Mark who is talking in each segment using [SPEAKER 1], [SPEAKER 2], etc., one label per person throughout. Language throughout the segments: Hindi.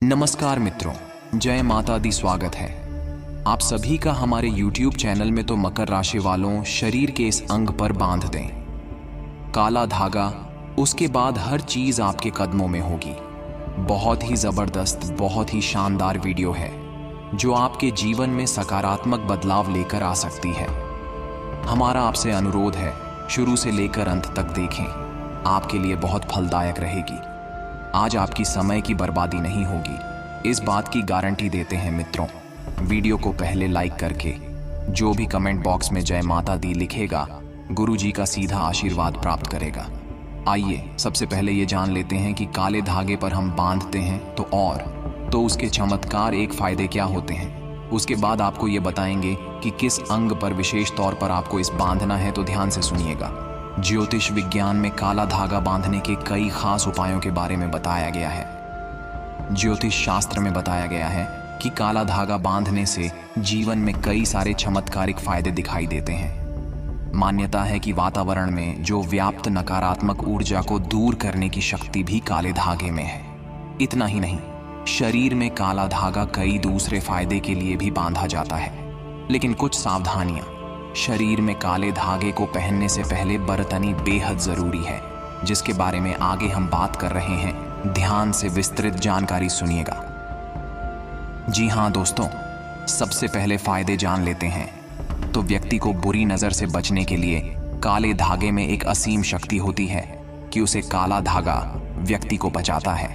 [SPEAKER 1] नमस्कार मित्रों, जय माता दी। स्वागत है आप सभी का हमारे YouTube चैनल में। तो मकर राशि वालों, शरीर के इस अंग पर बांध दें काला धागा, उसके बाद हर चीज आपके कदमों में होगी। बहुत ही जबरदस्त, बहुत ही शानदार वीडियो है जो आपके जीवन में सकारात्मक बदलाव लेकर आ सकती है। हमारा आपसे अनुरोध है, शुरू से लेकर अंत तक देखें, आपके लिए बहुत फलदायक रहेगी। आज आपकी समय की बर्बादी नहीं होगी, इस बात की गारंटी देते हैं मित्रों। वीडियो को पहले लाइक करके जो भी कमेंट बॉक्स में जय माता दी लिखेगा, गुरु जी का सीधा आशीर्वाद प्राप्त करेगा। आइए सबसे पहले ये जान लेते हैं कि काले धागे पर हम बांधते हैं तो उसके चमत्कार एक फायदे क्या होते हैं। उसके बाद आपको ये बताएंगे कि किस अंग पर विशेष तौर पर आपको इस बांधना है, तो ध्यान से सुनिएगा। ज्योतिष विज्ञान में काला धागा बांधने के कई खास उपायों के बारे में बताया गया है। ज्योतिष शास्त्र में बताया गया है कि काला धागा बांधने से जीवन में कई सारे चमत्कारिक फायदे दिखाई देते हैं। मान्यता है कि वातावरण में जो व्याप्त नकारात्मक ऊर्जा को दूर करने की शक्ति भी काले धागे में है। इतना ही नहीं, शरीर में काला धागा कई दूसरे फायदे के लिए भी बांधा जाता है, लेकिन कुछ सावधानियां शरीर में काले धागे को पहनने से पहले बरतनी बेहद जरूरी है, जिसके बारे में आगे हम बात कर रहे हैं। ध्यान से विस्तृत जानकारी सुनिएगा। जी हाँ दोस्तों, सबसे पहले फायदे जान लेते हैं। तो व्यक्ति को बुरी नजर से बचने के लिए काले धागे में एक असीम शक्ति होती है कि उसे काला धागा व्यक्ति को बचाता है।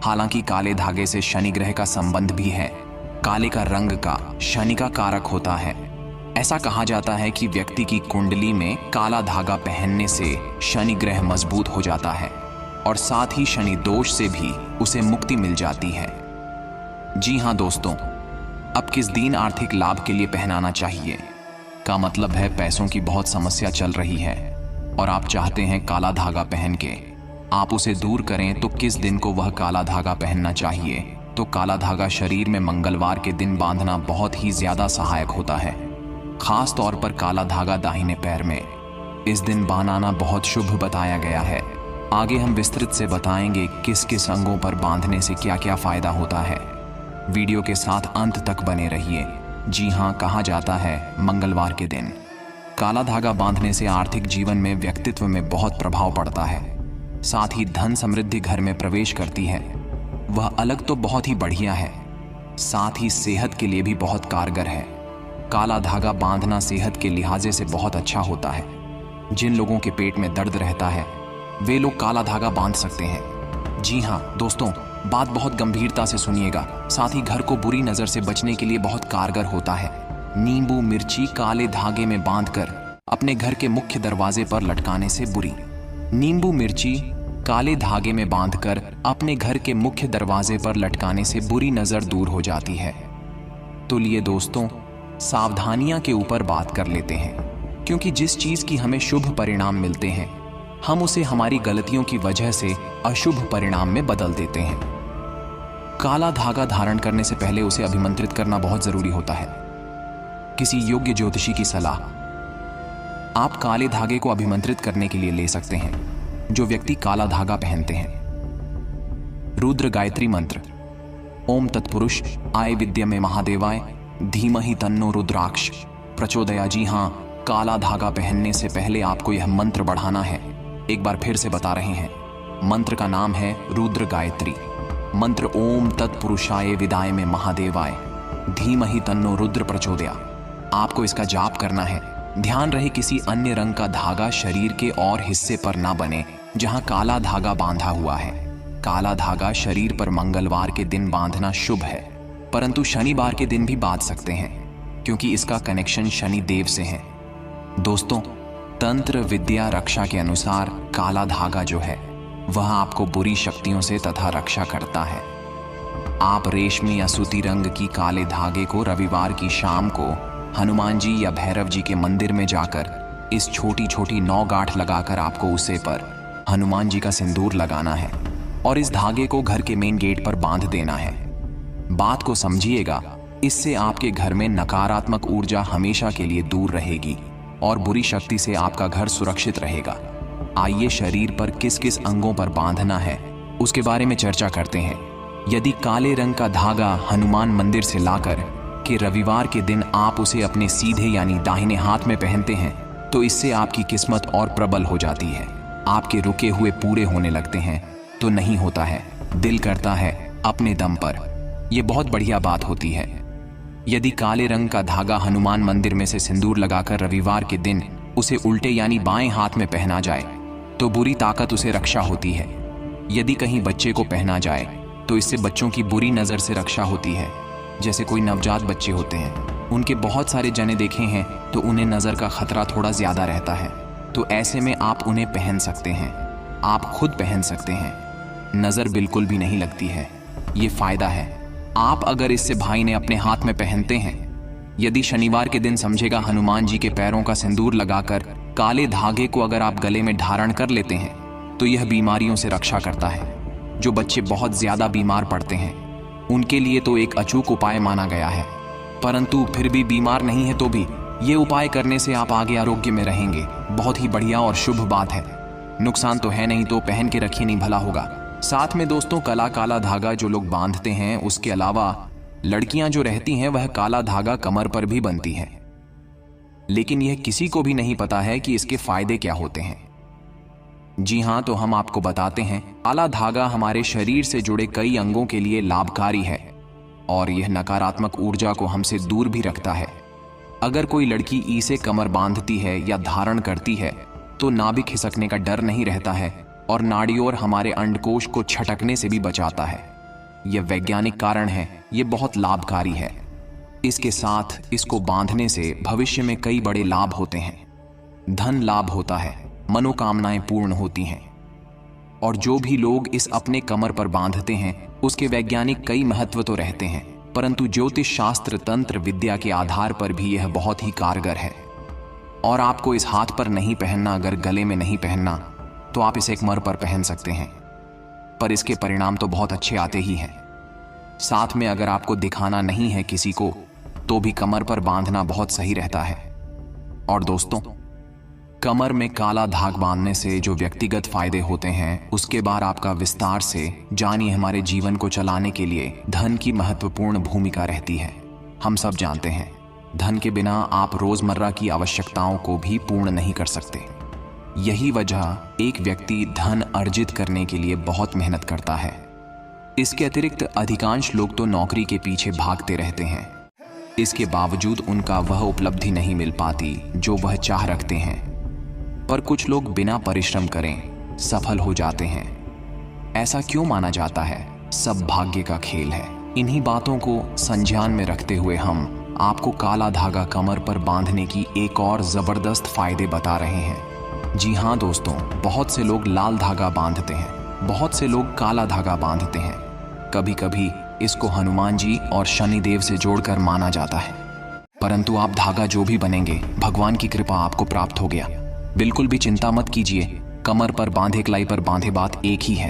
[SPEAKER 1] हालांकि काले धागे से शनि ग्रह का संबंध भी है। काले का रंग का शनि का कारक होता है। ऐसा कहा जाता है कि व्यक्ति की कुंडली में काला धागा पहनने से शनि ग्रह मजबूत हो जाता है और साथ ही शनि दोष से भी उसे मुक्ति मिल जाती है। जी हाँ दोस्तों, अब किस दिन आर्थिक लाभ के लिए पहनाना चाहिए का मतलब है पैसों की बहुत समस्या चल रही है और आप चाहते हैं काला धागा पहन के आप उसे दूर करें, तो किस दिन को वह काला धागा पहनना चाहिए। तो काला धागा शरीर में मंगलवार के दिन बांधना बहुत ही ज्यादा सहायक होता है। खास तौर पर काला धागा दाहिने पैर में इस दिन बांधना बहुत शुभ बताया गया है। आगे हम विस्तृत से बताएंगे किस किस अंगों पर बांधने से क्या क्या फायदा होता है। वीडियो के साथ अंत तक बने रहिए। जी हाँ, कहा जाता है मंगलवार के दिन काला धागा बांधने से आर्थिक जीवन में, व्यक्तित्व में बहुत प्रभाव पड़ता है। साथ ही धन समृद्धि घर में प्रवेश करती है। वह अलग तो बहुत ही बढ़िया है, साथ ही सेहत के लिए भी बहुत कारगर है। काला धागा बांधना सेहत के लिहाजे से बहुत अच्छा होता है। जिन लोगों के पेट में दर्द रहता है वे लोग काला धागा बांध सकते हैं। जी हाँ दोस्तों, बात बहुत गंभीरता से सुनिएगा। साथ ही घर को बुरी नजर से बचने के लिए बहुत कारगर होता है। नींबू मिर्ची काले धागे में बांधकर अपने घर के मुख्य दरवाजे पर लटकाने से नींबू मिर्ची काले धागे में बांधकर अपने घर के मुख्य दरवाजे पर लटकाने से बुरी नजर दूर हो जाती है। तो लिए दोस्तों, सावधानियां के ऊपर बात कर लेते हैं, क्योंकि जिस चीज की हमें शुभ परिणाम मिलते हैं हम उसे हमारी गलतियों की वजह से अशुभ परिणाम में बदल देते हैं। काला धागा धारण करने से पहले उसे अभिमंत्रित करना बहुत जरूरी होता है। किसी योग्य ज्योतिषी की सलाह आप काले धागे को अभिमंत्रित करने के लिए ले सकते हैं। जो व्यक्ति काला धागा पहनते हैं, रुद्र गायत्री मंत्र, ओम तत्पुरुष आय विद्या में महादेवाय धीमहि तन्नो रुद्राक्ष प्रचोदया। जी हाँ, काला धागा पहनने से पहले आपको यह मंत्र बढ़ाना है। एक बार फिर से बता रहे हैं, मंत्र का नाम है रुद्र गायत्री मंत्र। ओम तत्पुरुषाय विदाय में महादेवाय धीमहि तन्नो रुद्र प्रचोदया। आपको इसका जाप करना है। ध्यान रहे किसी अन्य रंग का धागा शरीर के और हिस्से पर ना बने जहां काला धागा बांधा हुआ है। काला धागा शरीर पर मंगलवार के दिन बांधना शुभ है, परंतु शनिवार के दिन भी बांध सकते हैं, क्योंकि इसका कनेक्शन शनि देव से है। दोस्तों, तंत्र विद्या रक्षा के अनुसार काला धागा जो है वह आपको बुरी शक्तियों से तथा रक्षा करता है। आप रेशमी या सूती रंग की काले धागे को रविवार की शाम को हनुमान जी या भैरव जी के मंदिर में जाकर इस छोटी छोटी 9 गांठ लगाकर आपको उसे पर हनुमान जी का सिंदूर लगाना है और इस धागे को घर के मेन गेट पर बांध देना है। बात को समझिएगा, इससे आपके घर में नकारात्मक ऊर्जा हमेशा के लिए दूर रहेगी और बुरी शक्ति से आपका घर सुरक्षित रहेगा। आइए शरीर पर किस किस अंगों पर बांधना है उसके बारे में चर्चा करते हैं। यदि काले रंग का धागा हनुमान मंदिर से लाकर के रविवार के दिन आप उसे अपने सीधे यानी दाहिने हाथ में पहनते हैं तो इससे आपकी किस्मत और प्रबल हो जाती है। आपके रुके हुए पूरे होने लगते हैं तो नहीं होता है, दिल करता है अपने दम पर। यह बहुत बढ़िया बात होती है। यदि काले रंग का धागा हनुमान मंदिर में से सिंदूर लगाकर रविवार के दिन उसे उल्टे यानी बाएं हाथ में पहना जाए तो बुरी ताकत उसे रक्षा होती है। यदि कहीं बच्चे को पहना जाए तो इससे बच्चों की बुरी नज़र से रक्षा होती है। जैसे कोई नवजात बच्चे होते हैं, उनके बहुत सारे जने देखे हैं तो उन्हें नज़र का खतरा थोड़ा ज़्यादा रहता है, तो ऐसे में आप उन्हें पहन सकते हैं। आप खुद पहन सकते हैं, नज़र बिल्कुल भी नहीं लगती है। ये फ़ायदा है। आप अगर इससे भाई ने अपने हाथ में पहनते हैं, यदि शनिवार के दिन समझेगा हनुमान जी के पैरों का सिंदूर लगाकर काले धागे को अगर आप गले में धारण कर लेते हैं तो यह बीमारियों से रक्षा करता है। जो बच्चे बहुत ज्यादा बीमार पड़ते हैं उनके लिए तो एक अचूक उपाय माना गया है, परंतु फिर भी बीमार नहीं है तो भी ये उपाय करने से आप आगे आरोग्य में रहेंगे। बहुत ही बढ़िया और शुभ बात है। नुकसान तो है नहीं, तो पहन के रखिए, नहीं भला होगा। साथ में दोस्तों, काला धागा जो लोग बांधते हैं, उसके अलावा लड़कियां जो रहती हैं वह काला धागा कमर पर भी बनती हैं, लेकिन यह किसी को भी नहीं पता है कि इसके फायदे क्या होते हैं। जी हां, तो हम आपको बताते हैं। काला धागा हमारे शरीर से जुड़े कई अंगों के लिए लाभकारी है और यह नकारात्मक ऊर्जा को हमसे दूर भी रखता है। अगर कोई लड़की इसे कमर बांधती है या धारण करती है तो नाभि खिसकने का डर नहीं रहता है और नाड़ियों और हमारे अंडकोश को छटकने से भी बचाता है। यह वैज्ञानिक कारण है, यह बहुत लाभकारी है। इसके साथ इसको बांधने से भविष्य में कई बड़े लाभ होते हैं। धन लाभ होता है, मनोकामनाएं पूर्ण होती हैं। और जो भी लोग इस अपने कमर पर बांधते हैं उसके वैज्ञानिक कई महत्व तो रहते हैं, परंतु ज्योतिष शास्त्र तंत्र विद्या के आधार पर भी यह बहुत ही कारगर है। और आपको इस हाथ पर नहीं पहनना, अगर गले में नहीं पहनना, तो आप इसे कमर पर पहन सकते हैं, पर इसके परिणाम तो बहुत अच्छे आते ही हैं। साथ में अगर आपको दिखाना नहीं है किसी को तो भी कमर पर बांधना बहुत सही रहता है। और दोस्तों, कमर में काला धाग बांधने से जो व्यक्तिगत फायदे होते हैं उसके बाद आपका विस्तार से जानिए। हमारे जीवन को चलाने के लिए धन की महत्वपूर्ण भूमिका रहती है। हम सब जानते हैं, धन के बिना आप रोजमर्रा की आवश्यकताओं को भी पूर्ण नहीं कर सकते। यही वजह एक व्यक्ति धन अर्जित करने के लिए बहुत मेहनत करता है। इसके अतिरिक्त अधिकांश लोग तो नौकरी के पीछे भागते रहते हैं, इसके बावजूद उनका वह उपलब्धि नहीं मिल पाती जो वह चाह रखते हैं। पर कुछ लोग बिना परिश्रम करें सफल हो जाते हैं। ऐसा क्यों माना जाता है? सब भाग्य का खेल है। इन्हीं बातों को संज्ञान में रखते हुए हम आपको काला धागा कमर पर बांधने की एक और जबरदस्त फायदे बता रहे हैं। जी हाँ दोस्तों, बहुत से लोग लाल धागा बांधते हैं, बहुत से लोग काला धागा बांधते हैं। कभी कभी इसको हनुमान जी और शनिदेव से जोड़कर माना जाता है, परंतु आप धागा जो भी बनेंगे, भगवान की कृपा आपको प्राप्त हो गया। बिल्कुल भी चिंता मत कीजिए। कमर पर बांधे कलाई पर बांधे बात एक ही है,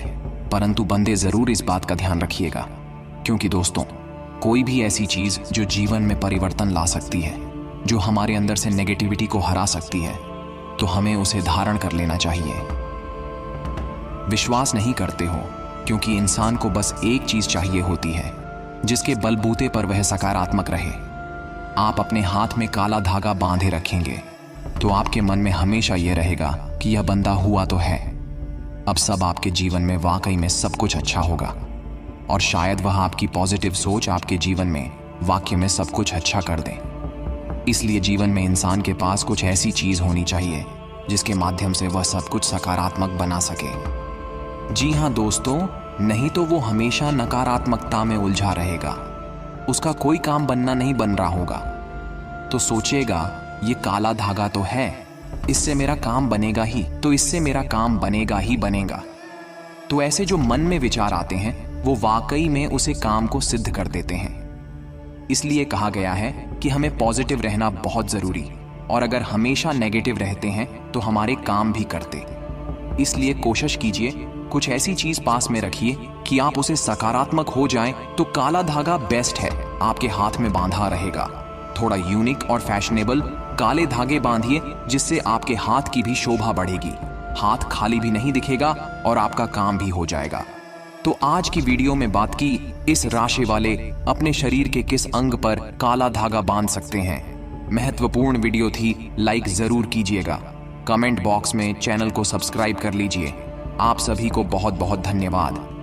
[SPEAKER 1] परंतु बंदे जरूर इस बात का ध्यान रखिएगा, क्योंकि दोस्तों, कोई भी ऐसी चीज जो जीवन में परिवर्तन ला सकती है, जो हमारे अंदर से नेगेटिविटी को हरा सकती है, तो हमें उसे धारण कर लेना चाहिए। विश्वास नहीं करते हो, क्योंकि इंसान को बस एक चीज चाहिए होती है जिसके बलबूते पर वह सकारात्मक रहे। आप अपने हाथ में काला धागा बांधे रखेंगे तो आपके मन में हमेशा यह रहेगा कि यह बंदा हुआ तो है, अब सब आपके जीवन में वाकई में सब कुछ अच्छा होगा। और शायद वह आपकी पॉजिटिव सोच आपके जीवन में वाकई में सब कुछ अच्छा कर दे। इसलिए जीवन में इंसान के पास कुछ ऐसी चीज होनी चाहिए जिसके माध्यम से वह सब कुछ सकारात्मक बना सके। जी हाँ दोस्तों, नहीं तो वो हमेशा नकारात्मकता में उलझा रहेगा, उसका कोई काम बनना नहीं बन रहा होगा। तो सोचेगा ये काला धागा तो है, इससे मेरा काम बनेगा ही, तो इससे मेरा काम बनेगा ही बनेगा। तो ऐसे जो मन में विचार आते हैं वो वाकई में उसे काम को सिद्ध कर देते हैं। इसलिए कहा गया है कि हमें पॉजिटिव रहना बहुत जरूरी, और अगर हमेशा नेगेटिव रहते हैं तो हमारे काम भी करते। इसलिए कोशिश कीजिए कुछ ऐसी चीज पास में रखिए कि आप उसे सकारात्मक हो जाएं, तो काला धागा बेस्ट है, आपके हाथ में बांधा रहेगा। थोड़ा यूनिक और फैशनेबल काले धागे बांधिए, जिससे आपके हाथ की भी शोभा बढ़ेगी, हाथ खाली भी नहीं दिखेगा और आपका काम भी हो जाएगा। तो आज की वीडियो में बात की इस राशि वाले अपने शरीर के किस अंग पर काला धागा बांध सकते हैं। महत्वपूर्ण वीडियो थी, लाइक जरूर कीजिएगा। कमेंट बॉक्स में चैनल को सब्सक्राइब कर लीजिए। आप सभी को बहुत बहुत धन्यवाद।